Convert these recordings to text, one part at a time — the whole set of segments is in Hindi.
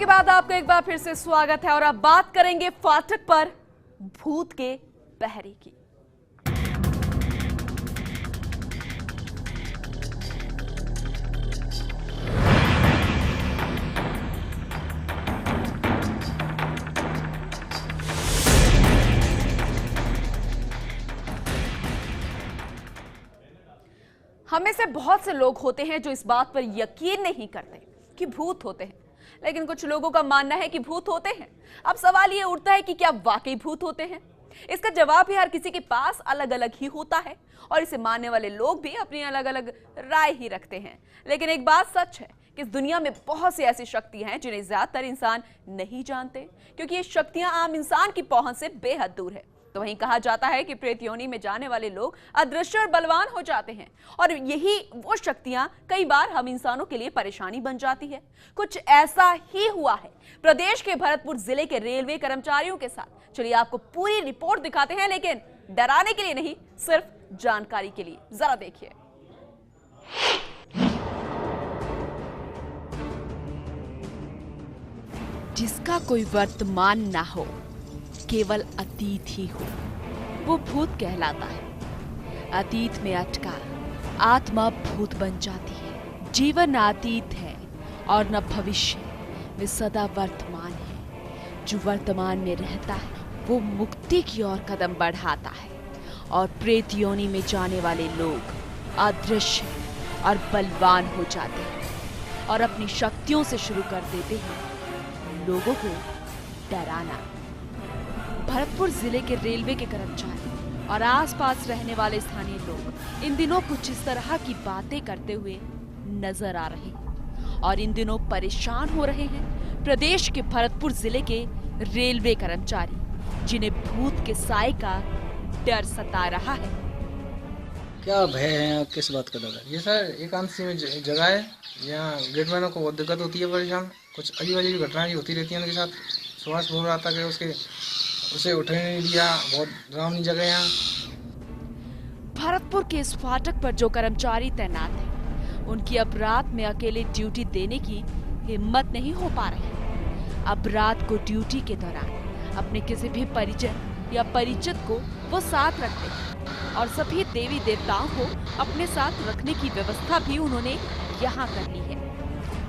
के बाद आपका एक बार फिर से स्वागत है और अब बात करेंगे फाटक पर भूत के पहरे की। हम में से बहुत से लोग होते हैं जो इस बात पर यकीन नहीं करते कि भूत होते हैं, लेकिन कुछ लोगों का मानना है कि भूत होते हैं। अब सवाल ये उठता है कि क्या वाकई भूत होते हैं? इसका जवाब भी हर किसी के पास अलग अलग ही होता है और इसे मानने वाले लोग भी अपनी अलग अलग राय ही रखते हैं। लेकिन एक बात सच है कि इस दुनिया में बहुत सी ऐसी शक्तियां हैं जिन्हें ज्यादातर इंसान नहीं जानते, क्योंकि ये शक्तियां आम इंसान की पहुंच से बेहद दूर है। तो वहीं कहा जाता है कि प्रेत योनि में जाने वाले लोग अदृश्य और बलवान हो जाते हैं और यही वो शक्तियां कई बार हम इंसानों के लिए परेशानी बन जाती है। कुछ ऐसा ही हुआ है प्रदेश के भरतपुर जिले के रेलवे कर्मचारियों के साथ। चलिए आपको पूरी रिपोर्ट दिखाते हैं, लेकिन डराने के लिए नहीं, सिर्फ जानकारी के लिए। जरा देखिए। जिसका कोई वर्तमान ना हो, केवल अतीत ही हो, वो भूत कहलाता है। अतीत में अटका आत्मा भूत बन जाती है। जीवन न अतीत है और न भविष्य, वे सदा वर्तमान है। जो वर्तमान में रहता है वो मुक्ति की ओर कदम बढ़ाता है और प्रेत योनि में जाने वाले लोग अदृश्य और बलवान हो जाते हैं और अपनी शक्तियों से शुरू कर देते हैं लोगों को डराना। भरतपुर जिले के रेलवे के कर्मचारी और आसपास रहने वाले स्थानीय लोग इन दिनों कुछ इस तरह की बातें करते हुए नजर आ रहे हैं और इन दिनों परेशान हो रहे हैं प्रदेश के भरतपुर जिले के रेलवे कर्मचारी, जिन्हें भूत के साए का डर सता रहा है। क्या भय है, किस बात का डर है? ये सर एकांशी में जगह है, यहाँ गेटमैनों को बहुत दिक्कत होती है, परेशान। कुछ अजीब अजीब घटनाएं होती रहती हैं उनके साथ। सुभाष बोल रहा था कि उसे उठने नहीं दिया, बहुत डरावनी जगह यहाँ। भरतपुर के इस फाटक पर जो कर्मचारी तैनात हैं, उनकी अब रात में अकेले ड्यूटी देने की हिम्मत नहीं हो पा रही। अब रात को ड्यूटी के दौरान अपने किसी भी परिजन या परिचित को वो साथ रखते हैं और सभी देवी देवताओं को अपने साथ रखने की व्यवस्था भी उन्होंने यहाँ कर ली है।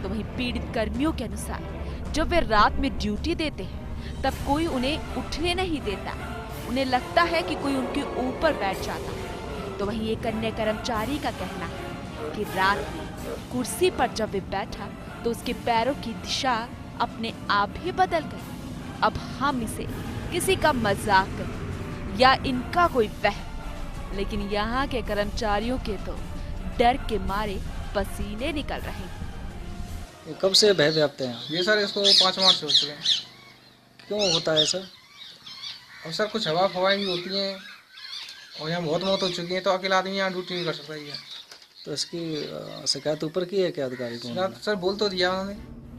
तो वहीं पीड़ित कर्मियों के अनुसार जब वे रात में ड्यूटी देते हैं तब कोई उन्हें उठने नहीं देता। उन्हें लगता है कि कोई उनके ऊपर बैठ जाता है। तो वहीं एक अन्य कर्मचारी का कहना है कि रात में कुर्सी पर जब वे बैठा तो उसके पैरों की दिशा अपने आप ही बदल गई। अब हम इसे किसी का मजाक करें या इनका कोई वहम, लेकिन यहाँ के कर्मचारियों के तो डर के मारे पसीने निकल रहे हैं। कब से भय व्याप्त है? ये सर इसको 5 मार्च से हो चुके हैं। क्यों होता है सर? और सर कुछ हवा फवाएं भी होती हैं और यहाँ बहुत मौत हो चुकी है, तो अकेला आदमी यहाँ ड्यूटी नहीं कर सकता ही है। तो इसकी शिकायत ऊपर की है क्या अधिकारी को? सर बोल तो दिया उन्होंने।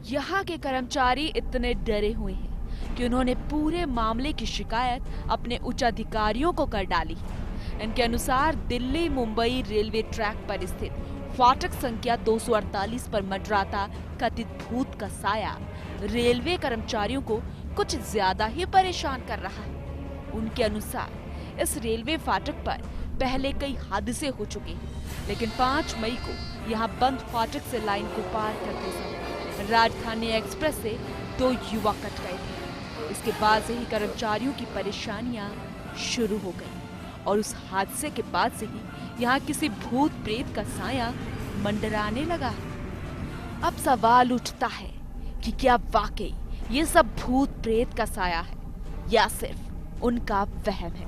यहाँ के कर्मचारी इतने डरे हुए हैं कि उन्होंने पूरे मामले की शिकायत अपने उच्च अधिकारियों को कर डाली। इनके अनुसार दिल्ली मुंबई रेलवे ट्रैक पर स्थित फाटक संख्या 248 पर मंडराता कथित भूत का साया रेलवे कर्मचारियों को कुछ ज्यादा ही परेशान कर रहा है। उनके अनुसार इस रेलवे फाटक पर पहले कई हादसे हो चुके हैं, लेकिन 5 मई को यहाँ बंद फाटक से लाइन को पार करते समय राजधानी एक्सप्रेस से 2 युवक कट गए थे। इसके बाद से ही कर्मचारियों की परेशानियां शुरू हो गई और उस हादसे के बाद से ही यहाँ किसी भूत प्रेत का साया मंडराने लगा है। अब सवाल उठता है कि क्या वाकई ये सब भूत प्रेत का साया है या सिर्फ उनका वहम है,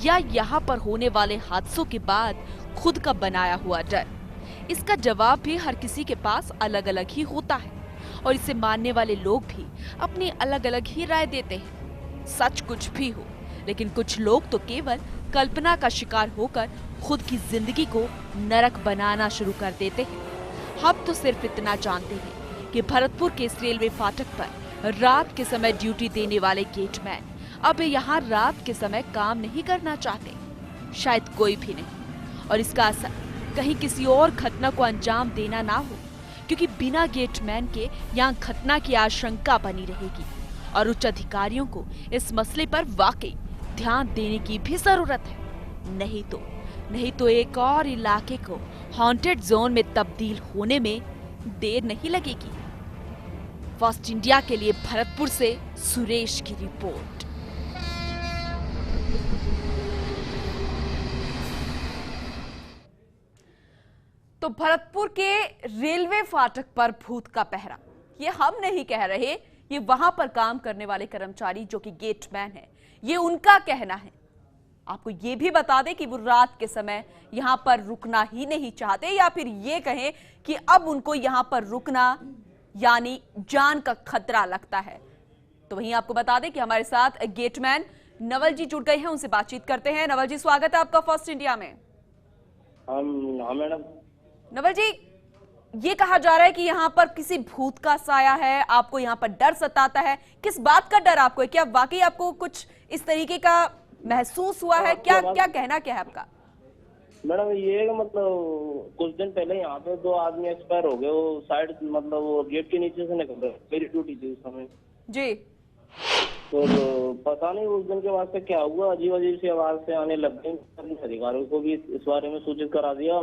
या यहाँ पर होने वाले हादसों के बाद खुद का बनाया हुआ डर? इसका जवाब भी हर किसी के पास अलग अलग ही होता है और इसे मानने वाले लोग भी अपनी अलग अलग ही राय देते हैं। सच कुछ भी हो, लेकिन कुछ लोग तो केवल कल्पना का शिकार होकर खुद की जिंदगी को नरक बनाना शुरू कर देते हैं। हम तो सिर्फ इतना जानते हैं कि भरतपुर के इस रेलवे फाटक पर रात के समय ड्यूटी देने वाले गेटमैन अब यहाँ रात के समय काम नहीं करना चाहते, शायद कोई भी नहीं। और इसका असर कहीं किसी और घटना को अंजाम देना ना हो, क्योंकि बिना गेटमैन के यहाँ घटना की आशंका बनी रहेगी और उच्च अधिकारियों को इस मसले पर वाकई ध्यान देने की भी जरूरत है। नहीं तो एक और इलाके को हॉन्टेड जोन में तब्दील होने में देर नहीं लगेगी। फर्स्ट इंडिया के लिए भरतपुर से सुरेश की रिपोर्ट। तो भरतपुर के रेलवे फाटक पर भूत का पहरा, ये हम नहीं कह रहे, ये वहां पर काम करने वाले कर्मचारी जो कि गेटमैन है, ये उनका कहना है। आपको ये भी बता दें कि वो रात के समय यहां पर रुकना ही नहीं चाहते, या फिर ये कहें कि अब उनको यहां पर रुकना यानी जान का खतरा लगता है। तो वहीं आपको बता दें कि हमारे साथ गेटमैन नवल जी जुड़ गए हैं, उनसे बातचीत करते हैं। नवल जी, स्वागत है आपका फर्स्ट इंडिया में। हाँ मैडम। नवल जी, ये कहा जा रहा है कि यहाँ पर किसी भूत का साया है, आपको यहाँ पर डर सताता है। किस बात का डर आपको है? क्या वाकई आपको कुछ इस तरीके का महसूस हुआ है? क्या कहना क्या है आपका? मैडम ये मतलब कुछ दिन पहले यहाँ पे 2 आदमी एक्सपायर हो गए, वो साइड मतलब वो गेट के नीचे से निकल गए। मेरी ड्यूटी थी उस समय जी। तो पता नहीं उस दिन के बाद से क्या हुआ, अजीब सी आवाज से आने लग गई। अधिकारियों को भी इस बारे में सूचित करा दिया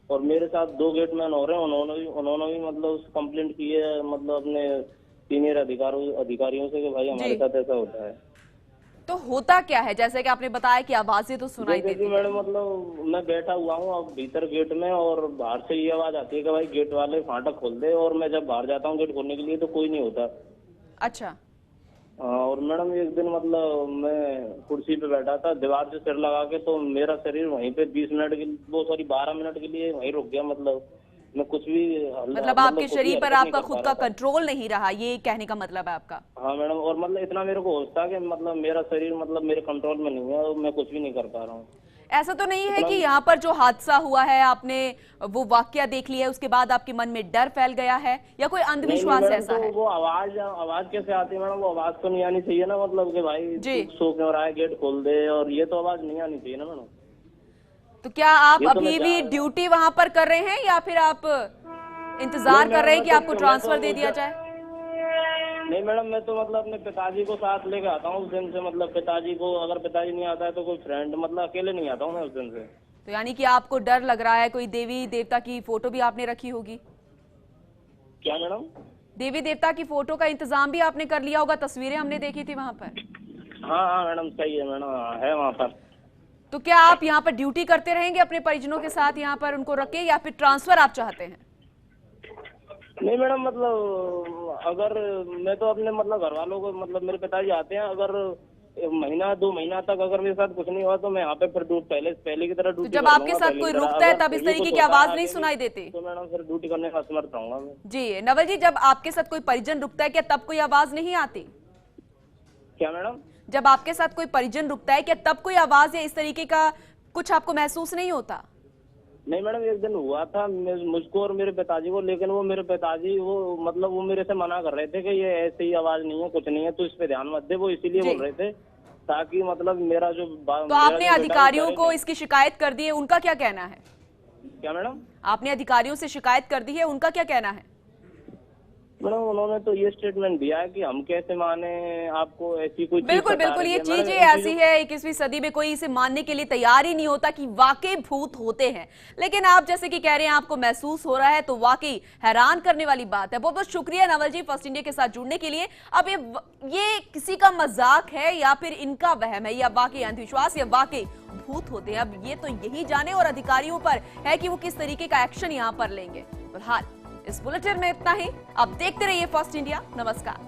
और मेरे साथ 2 गेटमैन हो रहे हैं, उन्होंने भी मतलब कंप्लेंट की है मतलब अपने सीनियर अधिकारियों से कि भाई हमारे साथ ऐसा होता है। तो होता क्या है? जैसे कि आपने बताया कि आवाजें तो सुनाई देती हैं। मैडम मतलब मैं बैठा हुआ हूँ अब भीतर गेट में और बाहर से ये आवाज आती है कि भाई गेट वाले फाटक खोल दे, और मैं जब बाहर जाता हूँ गेट खोलने के लिए तो कोई नहीं होता। अच्छा। और मैडम एक दिन मतलब मैं कुर्सी पे बैठा था, दीवार से सिर लगा के, तो मेरा शरीर वहीं पे 12 मिनट के लिए वहीं रुक गया। मतलब मैं कुछ भी मतलब आपके शरीर पर आपका खुद का कंट्रोल नहीं रहा, ये कहने का मतलब है आपका? हाँ मैडम, और मतलब इतना मेरे को होश था कि मतलब मेरा शरीर मतलब मेरे कंट्रोल में नहीं है और मैं कुछ भी नहीं कर पा रहा हूँ। ऐसा तो नहीं है कि यहाँ पर जो हादसा हुआ है आपने वो वाकया देख लिया है, उसके बाद आपके मन में डर फैल गया है, या कोई अंधविश्वास ऐसा है? वो आवाज कैसे आती है मैडम? वो आवाज तो नहीं आनी चाहिए ना, मतलब कि भाई सो क्यों रहा है, गेट खोल दे, और ये तो आवाज नहीं आनी चाहिए ना मैडम। तो क्या आप अभी भी ड्यूटी वहां पर कर रहे हैं या फिर आप इंतजार कर रहे हैं कि आपको ट्रांसफर दे दिया जाए? नहीं मैडम, मैं तो मतलब अपने पिताजी को साथ लेके आता हूँ उस दिन से। मतलब पिताजी को, अगर पिताजी नहीं आता है तो कोई फ्रेंड, मतलब अकेले नहीं आता हूँ मैं उस दिन से। तो यानी कि आपको डर लग रहा है। कोई देवी देवता की फोटो भी आपने रखी होगी? क्या मैडम? देवी देवता की फोटो का इंतजाम भी आपने कर लिया होगा, तस्वीरें हमने देखी थी वहां पर। हाँ मैडम, सही है मैडम, है वहाँ पर। तो क्या आप यहाँ पर ड्यूटी करते रहेंगे अपने परिजनों के साथ यहाँ पर उनको रखे, या फिर ट्रांसफर आप चाहते हैं? नहीं मैडम, मतलब अगर मैं तो अपने मतलब घर वालों को, मतलब मेरे पिताजी आते हैं, अगर महीना 2 महीना तक अगर मेरे साथ कुछ नहीं हुआ तो मैं यहाँ पे फिर पहले की तरह ड्यूटी। तो जब आपके साथ कोई रुकता है तब इस तरीके की आवाज नहीं सुनाई देती? तो मैडम फिर ड्यूटी करने का असमर्थ रहूंगा मैं। जी नवल जी, जब आपके साथ कोई परिजन रुकता है क्या तब कोई आवाज नहीं आती? क्या मैडम? जब आपके साथ कोई परिजन रुकता है क्या तब कोई आवाज या इस तरीके का कुछ आपको महसूस नहीं होता? नहीं मैडम, एक दिन हुआ था मुझको और मेरे पिताजी को, लेकिन वो मेरे पिताजी वो मेरे से मना कर रहे थे कि ये ऐसी ही आवाज नहीं है, कुछ नहीं है, तो इस पे ध्यान मत दे। वो इसीलिए बोल रहे थे ताकि मतलब मेरा जो तो आपने अधिकारियों को इसकी शिकायत कर दी है, उनका क्या कहना है? क्या मैडम? आपने अधिकारियों से शिकायत कर दी है, उनका क्या कहना है? मैडम उन्होंने तो ये स्टेटमेंट दिया है कि हम कैसे माने आपको, ऐसी कोई बिल्कुल ये चीजें ऐसी है 21वीं सदी में कोई इसे मानने के लिए तैयार ही नहीं होता कि वाकई भूत होते हैं। लेकिन आप जैसे कि कह रहे हैं आपको महसूस हो रहा है, तो वाकई हैरान करने वाली बात है। बहुत बहुत शुक्रिया नवल जी फर्स्ट इंडिया के साथ जुड़ने के लिए। अब ये किसी का मजाक है या फिर इनका वहम है, या वाकई अंधविश्वास, या वाकई भूत होते हैं, अब ये तो यही जाने और अधिकारियों पर है कि वो किस तरीके का एक्शन यहाँ पर लेंगे। फिलहाल इस बुलेटिन में इतना ही। आप देखते रहिए फर्स्ट इंडिया। नमस्कार।